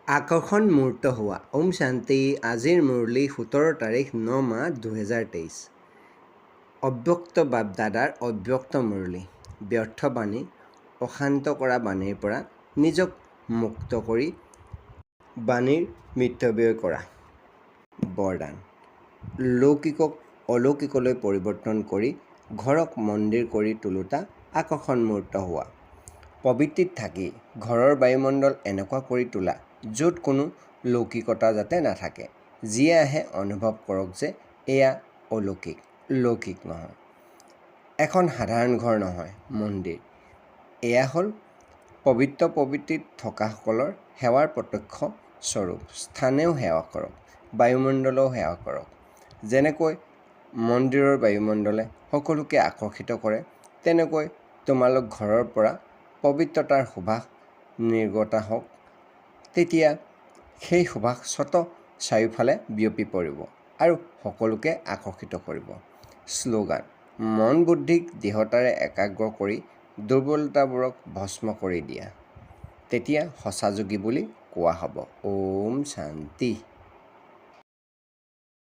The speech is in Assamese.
আকৰ্ষণ মূৰ্ত হোৱা। ওম শান্তি। আজিৰ মুৰলী 17 তাৰিখ 9 মাহ 2023। অব্যক্ত বাপদাদাৰ অব্যক্ত মুৰলী। ব্যৰ্থ বাণী, অশান্ত কৰা বাণীৰ পৰা নিজক মুক্ত কৰি বাণীৰ মিতব্যয় কৰা। বৰদান। লৌকিকক অলৌকিকলৈ পৰিৱৰ্তন কৰি ঘৰক মন্দিৰ কৰি তোলোতা আকৰ্ষণ মূৰ্ত হোৱা। প্ৰবৃত্তিত থাকি ঘৰৰ বায়ুমণ্ডল এনেকুৱা কৰি তোলা য'ত কোনো লৌকিকতা যাতে নাথাকে। যিয়ে আহে অনুভৱ কৰক যে এয়া অলৌকিক, লৌকিক নহয়। এখন সাধাৰণ ঘৰ নহয়, মন্দিৰ। এয়া হ'ল পবিত্ৰ প্ৰবৃত্তিত থকাসকলৰ সেৱাৰ প্ৰত্যক্ষ স্বৰূপ। স্থানেও সেৱা কৰক, বায়ুমণ্ডলেও সেৱা কৰক। যেনেকৈ মন্দিৰৰ বায়ুমণ্ডলে সকলোকে আকৰ্ষিত কৰে, তেনেকৈ তোমালোক ঘৰৰ পৰা পবিত্ৰতাৰ সুবাস নিৰ্গত হওক। তেতিয়া সেই সুবাস চাৰিওফালে বিয়পি পৰিব আৰু সকলোকে আকৰ্ষিত কৰিব। শ্লোগান: মন বুদ্ধিক দৃঢ়তাৰে একাগ্ৰ কৰি দুৰ্বলতাবোৰক ভস্ম কৰি দিয়া। তেতিয়া সঁচা যোগী বুলি কোৱা হ'ব। ওম শান্তি।